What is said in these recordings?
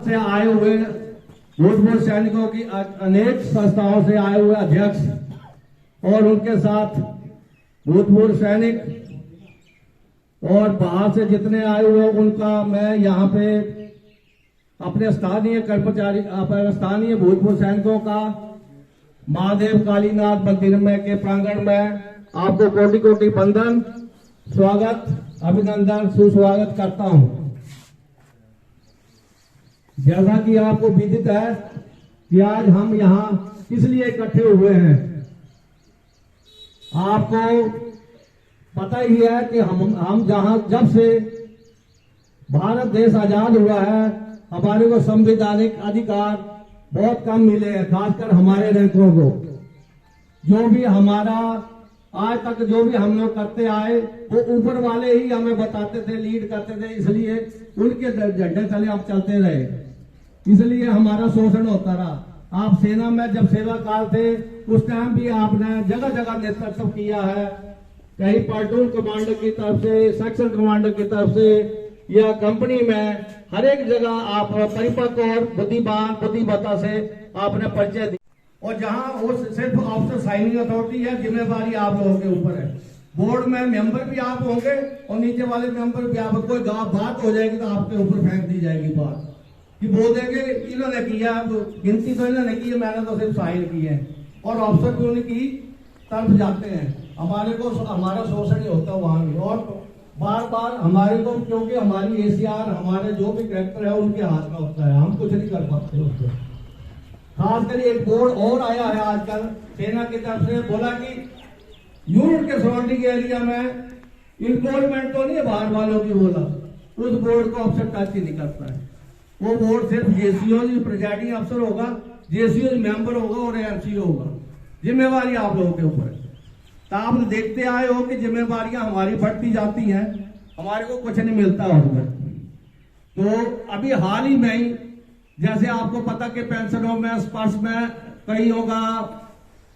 से आए हुए भूतपूर्व सैनिकों की अनेक संस्थाओं से आए हुए अध्यक्ष और उनके साथ भूतपूर्व सैनिक और बाहर से जितने आए हुए उनका मैं यहाँ पे अपने स्थानीय कर्मचारी स्थानीय भूतपूर्व सैनिकों का महादेव कालीनाथ मंदिर में के प्रांगण में आपको कोटि कोटि वंदन, स्वागत, अभिनंदन, सुस्वागत करता हूं। जैसा कि आपको विदित है कि आज हम यहाँ किस लिए इकट्ठे हुए हैं। आपको पता ही है कि हम जहां जब से भारत देश आजाद हुआ है हमारे को संवैधानिक अधिकार बहुत कम मिले हैं, खासकर हमारे रैंकों को। जो भी हमारा आज तक जो भी हम लोग करते आए वो ऊपर वाले ही हमें बताते थे, लीड करते थे, इसलिए उनके झंडे तले हम चलते रहे, इसलिए हमारा शोषण होता रहा। आप सेना में जब सेवा काल थे उस टाइम भी आपने जगह जगह नेतृत्व किया है, कहीं प्लाटून कमांडर की तरफ से, सेक्शन कमांडर की तरफ से या कंपनी में, हर एक जगह आप परिपक्व और बुद्धिमान बुद्धिमत्ता से आपने परिचय दिया। और जहां वो सिर्फ ऑफिसर साइनिंग अथॉरिटी है, जिम्मेवारी आप लोगों के ऊपर है। बोर्ड में मेंबर भी आप होंगे और नीचे वाले मेंबर भी आप, कोई बात हो जाएगी तो आपके ऊपर फेंक दी जाएगी बात कि बोल देंगे इन्होंने किया, गिनती तो इन्होंने की है, मैंने तो सिर्फ साइन की है। और ऑफिसर भी उनकी तरफ जाते हैं, हमारा शोषण ही होता है वहां भी। और बार बार हमारे को, क्योंकि हमारी एसीआर, हमारे जो भी कैरेक्टर है उनके हाथ में होता है, हम कुछ नहीं कर पाते उसको। खासकर एक बोर्ड और आया है आजकल सेना की तरफ से, बोला कि यूनिट के सराउंडिंग एरिया में इन्वॉल्वमेंट तो नहीं है बाहर वालों की, बोला उस बोर्ड को अफसर टच ही नहीं करता है। वो बोर्ड सिर्फ जेसीओ प्रेजाइडिंग अफसर होगा, जेसीओ मेंबर होगा और एमसीओ होगा। जिम्मेवारी आप लोगों के ऊपर है। तो आप देखते आए हो कि जिम्मेवारियां हमारी बढ़ती जाती हैं, हमारे को कुछ नहीं मिलता उसमें। तो अभी हाल ही में ही जैसे आपको पता कि पेंशनों में, स्पर्श में कईयों का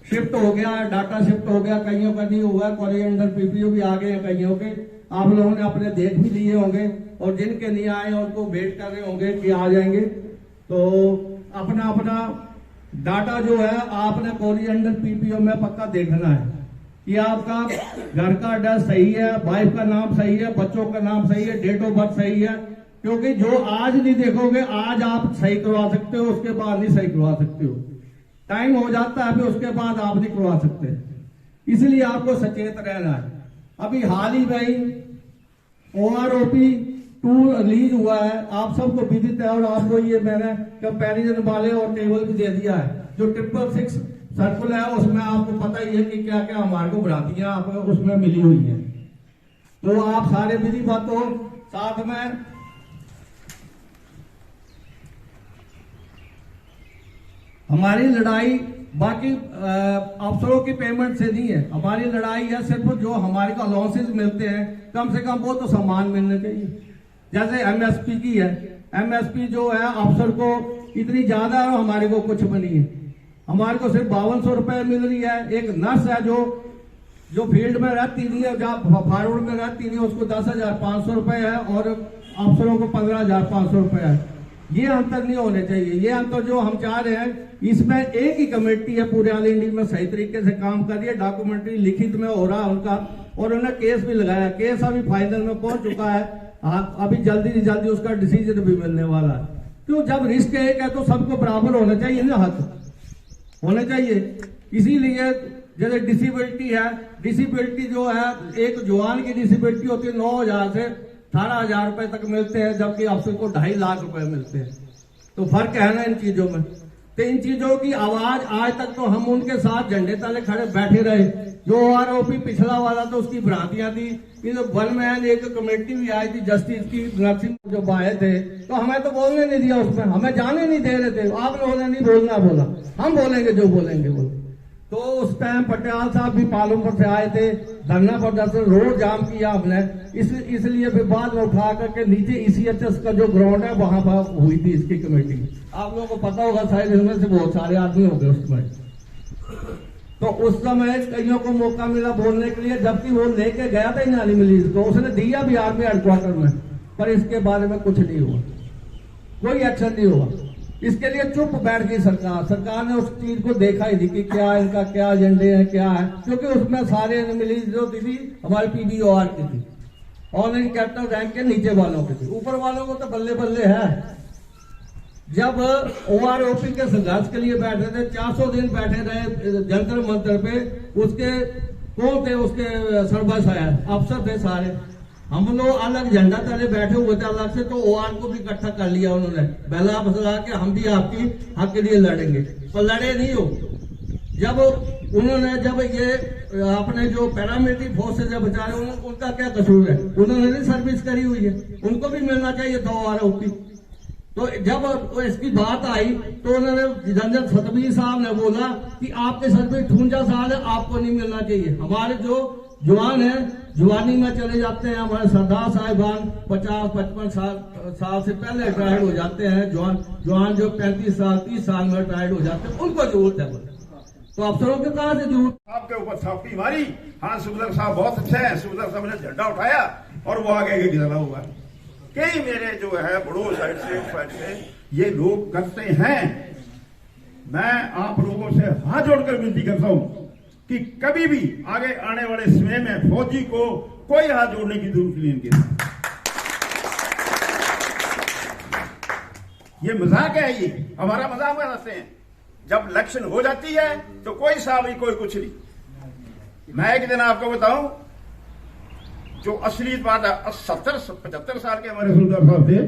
शिफ्ट हो गया, डाटा शिफ्ट हो गया, कईयों का नहीं हुआ, कोरिएंडर पीपीओ भी आ गए हैं कईयों के। आप लोगों ने अपने देख भी लिए होंगे और जिनके नहीं आए उनको वेट कर रहे होंगे कि आ जाएंगे। तो अपना अपना डाटा जो है आपने कोरिएंडर पीपीओ में पक्का देखना है कि आपका घर का एड्रेस सही है, वाइफ का नाम सही है, बच्चों का नाम सही है, डेट ऑफ बर्थ सही है। क्योंकि जो आज नहीं देखोगे, आज आप सही करवा सकते हो, उसके बाद नहीं सही करवा सकते हो। टाइम हो जाता है, फिर उसके बाद आप नहीं करवा सकते, इसलिए आपको सचेत रहना है। अभी हाल ही में OROP 2 रिलीज हुआ है, आप सबको विदित है। और आपको ये मैंने कंपैरिजन वाले और टेबल भी दे दिया है। जो 666 सर्कुल है उसमें आपको पता ही है कि क्या क्या हमारे को भ्रांतियां आपको उसमें मिली हुई है। तो आप सारे विधि बातों साथ में हमारी लड़ाई बाकी अफसरों की पेमेंट से नहीं है, हमारी लड़ाई है सिर्फ जो हमारे को अलाउंसेस मिलते हैं, कम से कम वो तो सम्मान मिलने चाहिए। जैसे MSP की है, MSP जो है अफसर को इतनी ज्यादा है, हमारे को कुछ भी नहीं है। हमारे को सिर्फ 5200 रुपए मिल रही है। एक नर्स है जो फील्ड में रहती नहीं है, जहाँ फॉरवर्ड में रहती नहीं, उसको 10,500 रुपए है और अफसरों को 15,500 रुपए है। ये अंतर नहीं होने चाहिए। ये अंतर जो हम चाह रहे हैं, इसमें एक ही कमेटी है पूरे ऑल इंडिया में सही तरीके से काम कर रही है, डॉक्यूमेंट्री लिखित में हो रहा है उनका, और उन्होंने केस भी लगाया। केस अभी फाइनल में पहुंच चुका है, अभी जल्दी से जल्दी उसका डिसीजन भी मिलने वाला है। क्यों, जब रिस्क एक है तो सबको बराबर होना चाहिए ना, हक होने चाहिए। इसीलिए जैसे डिसेबिलिटी है, डिसेबिलिटी जो है एक जवान की डिसेबिलिटी होती है 9,000 से 18,000 रुपए तक मिलते हैं, जबकि अफसर को 2.5 लाख रुपए मिलते हैं। तो फर्क है ना इन चीजों में। तो इन चीजों की आवाज आज तक तो हम उनके साथ झंडे तले खड़े बैठे रहे। जो OROP पिछला वाला तो उसकी भ्रांतियां थी कि जो वन मैन एक कमेटी भी आई थी जस्टिस की, नरसिंह जो आए थे, तो हमें तो बोलने नहीं दिया उसमें, हमें जाने नहीं दे रहे थे। आप लोगों ने नहीं बोलना बोला, हम बोलेंगे जो बोलेंगे बोले। तो उस टाइम पटियाल साहब भी पालमपुर से आए थे, धरना प्रदर्शन, रोड जाम किया हमने, इसलिए विवाद में उठा करके नीचे ECHS का जो ग्राउंड है वहां पर हुई थी इसकी कमेटी। आप लोगों को पता होगा शायद, इनमें से बहुत सारे आदमी हो गए उसमें। तो उस समय कईयों को मौका मिला बोलने के लिए, जबकि वो लेके गया था इनानी मिलीज को, उसने दिया भी आर्मी हेडक्वार्टर में, पर इसके बारे में कुछ नहीं हुआ। कोई एक्शन नहीं हुआ। इसके लिए चुप बैठ गई सरकार। सरकार ने उस चीज को देखा ही नहीं कि क्या इनका क्या एजेंडे है, क्या है, क्योंकि उसमें सारे मिली जो थी हमारे PBOR की थी, ऑनलाइन कैपिटल रैंक के नीचे वालों की थी। ऊपर वालों को तो बल्ले बल्ले है। जब OROP के संघर्ष के लिए बैठे थे, 400 दिन बैठे रहे जंतर मंतर पे, उसके कौन थे, उसके सरबस है अफसर थे सारे। हम लोग अलग झंडा तले बैठे हुए थे अलग से, तो OR को भी इकट्ठा कर लिया उन्होंने, बेला बसला के हम भी आपकी हक के लिए लड़ेंगे, पर लड़े नहीं हो। जब ये अपने जो पैरामिलिट्री फोर्सेज है बेचारे, उनका क्या कसूर है, उन्होंने नहीं सर्विस करी हुई है, उनको भी मिलना चाहिए था OROP। तो जब इसकी बात आई तो उन्होंने रंजन सतबीर साहब ने बोला कि आपके सर्विस 58 साल है, आपको नहीं मिलना चाहिए। हमारे जो जवान है जवानी में चले जाते हैं, हमारे सरदार साहिबान 50-55 साल से पहले रिटायर्ड हो जाते हैं। जवान जो 35 साल 30 साल में रिटायर्ड हो जाते हैं, उनको जरूरत है। तो अफसरों के कहा से जरूरत आपके ऊपर छापी मारी। हाँ, सुबेदार साहब बहुत अच्छे हैं। सुबेदार साहब ने झंडा उठाया और वो आगे गिरा हुआ। कई मेरे जो है बड़ों साइड से ये लोग करते हैं। मैं आप लोगों से हाथ जोड़कर विनती करता हूं कि कभी भी आगे आने वाले समय में फौजी को कोई हाथ जोड़ने की जरूरत नहीं इनके साथ। ये मजाक है, ये हमारा मजाक बनाते हैं। जब इलेक्शन हो जाती है तो कोई साहब नहीं, कोई कुछ नहीं। मैं एक दिन आपको बताऊं, जो असली बात है, 70-75 साल के हमारे सुल्तान साहब थे,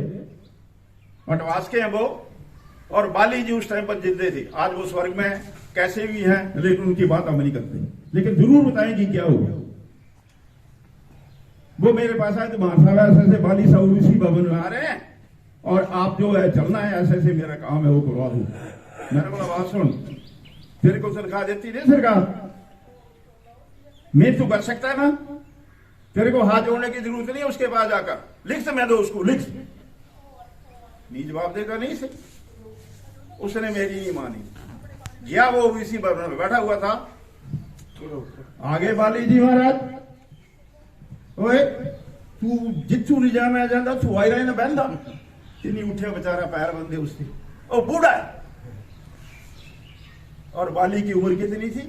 वटवास के हैं वो, और बाली जी उस टाइम पर जिंदे थे। आज वो स्वर्ग में कैसे भी हैं, लेकिन उनकी बात हम नहीं करते। लेकिन जरूर बताएंगे क्या हुआ। वो मेरे पास आए तो महासाला ऐसे बाली साहब इसी भवन में आ रहे हैं और आप जो है चलना है, ऐसे मेरा काम है वो करवा दू। मैंने बोला बात सुन, तेरे को तनख्वाह देती नहीं सरकार, मैं तू कर सकता है ना, तेरे को हाथ जोड़ने की जरूरत नहीं है। उसके बाद जाकर लिख से मैं दो उसको, लिख नहीं जवाब देगा नहीं से। उसने मेरी नहीं मानी, गया वो इसी भवन में बैठा हुआ था। आगे बाली जी महाराज, ओए तू जितू नहीं जा मैं जाता, तू आई रहा ना बहनदा नहीं उठे बेचारा, पैर बंदे उससे। ओ बूढ़ा है। और बाली की उम्र कितनी थी?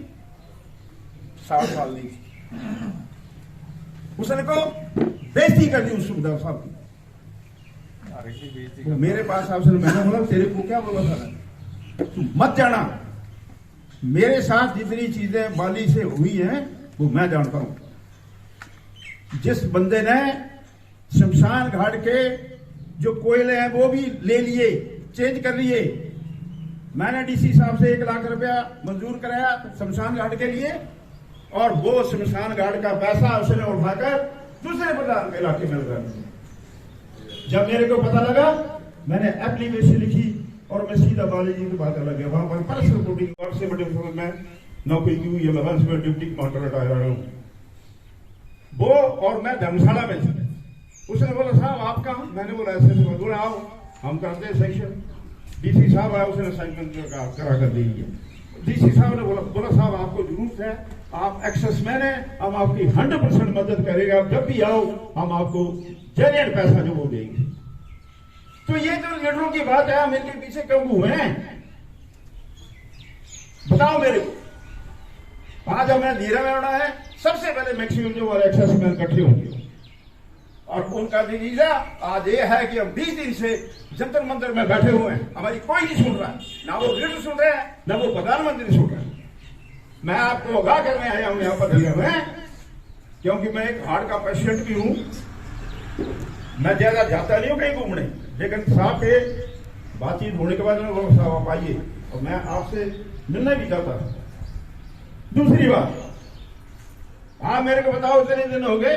60 साल की थी। उसने को बेइज्जती कर दी उस सुबेदार साहब की। मेरे पास आपसे मैंने बोला तेरे को क्या बोला था, तू मत जाना। मेरे साथ जितनी चीजें बाली से हुई हैं वो मैं जानता हूं। जिस बंदे ने शमशान घाट के जो कोयले हैं वो भी ले लिए, चेंज कर लिए। मैंने DC साहब से 1 लाख रुपया मंजूर कराया शमशान घाट के लिए, और वो शमशान घाट का पैसा उसने उठाकर दूसरे प्रधान के इलाके में लगा। जब मेरे को पता लगा, मैंने एप्लीकेशन लिखी और मैं सीधा बाली जी की बात लग गया। वहां पर पर्सनल रिपोर्टिंग और से बड़े में नौकरी की हुई है, मैं वंश में डिप्टी कमांडर रिटायर रहा हूं वो, और मैं धर्मशाला में था। उसने बोला साहब आप कहाँ? मैंने बोला ऐसे बोला आओ हम करते हैं सेक्शन। DC साहब आया, उसने असाइनमेंट करा कर दी है। DC साहब ने बोला साहब आपको जरूरत है, आप एक्सेसमैन है, हम आपकी 100% मदद करेगा, जब भी आओ हम आपको जेन्युइन पैसा जो वो देंगे। तो ये जो लीडरों की बात है, हम इनके पीछे क्यों हुए हैं बताओ मेरे को। आज हमें धीरे में होना है, सबसे पहले मैक्सिमम जो वाले एक्सेसमैन इकट्ठे होंगे, और उनका नतीजा आज ये है कि हम 20 दिन से जंतर मंतर में बैठे हुए हैं, हमारी कोई नहीं सुन रहा है, ना वो लीडर सुन रहे हैं, ना वो प्रधानमंत्री सुन रहे हैं। मैं आपको आगाह करने आया हूं यहां पर दिया हुए, क्योंकि मैं एक हार्ट का पेशेंट भी हूं। मैं ज्यादा जाता नहीं हूं कहीं घूमने, लेकिन साहब के बातचीत होने के बाद में वो साहब आप आइए, और मैं आपसे मिलना भी चाहता हूं। दूसरी बात, आप मेरे को बताओ इतने दिन हो गए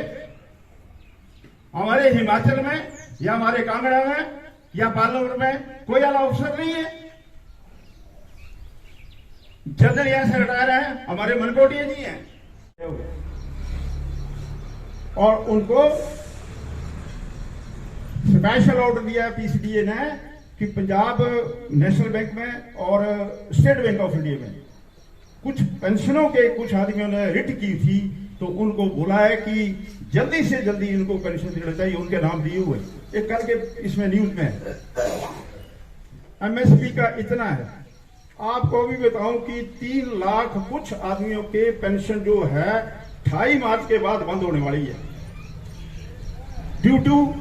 हमारे हिमाचल में या हमारे कांगड़ा में या पार्लियामेंट में कोई आला अफसर नहीं है। जजन यहां से रिटायर है, हमारे मनकोटिया जी हैं, और उनको स्पेशल ऑर्डर दिया PCDA ने कि पंजाब नेशनल बैंक में और स्टेट बैंक ऑफ इंडिया में कुछ पेंशनों के कुछ आदमियों ने रिट की थी, तो उनको बोला है कि जल्दी से जल्दी इनको पेंशन देना चाहिए, उनके नाम दिए हुए। एक कल के इसमें न्यूज में एमएसपी का इतना है। आपको भी बताऊं कि 3 लाख कुछ आदमियों के पेंशन जो है 28 मार्च के बाद बंद होने वाली है, ड्यू टू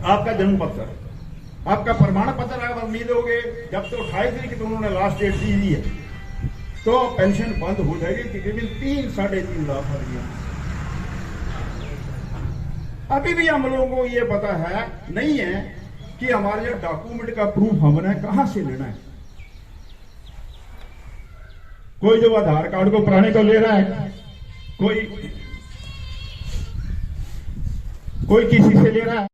आपका जन्म पत्र, आपका प्रमाण पत्र अगर नहीं दोगे, जब तो 28 तारीख तो उन्होंने लास्ट डेट दी है, तो पेंशन बंद हो जाएगी तकरीबन 3-3.5 लाख आदमी। अभी भी हम लोगों को ये पता है नहीं है कि हमारे डॉक्यूमेंट का प्रूफ हमने कहां से लेना है। कोई जो आधार कार्ड को पुराने को ले रहा है, कोई किसी से ले रहा है।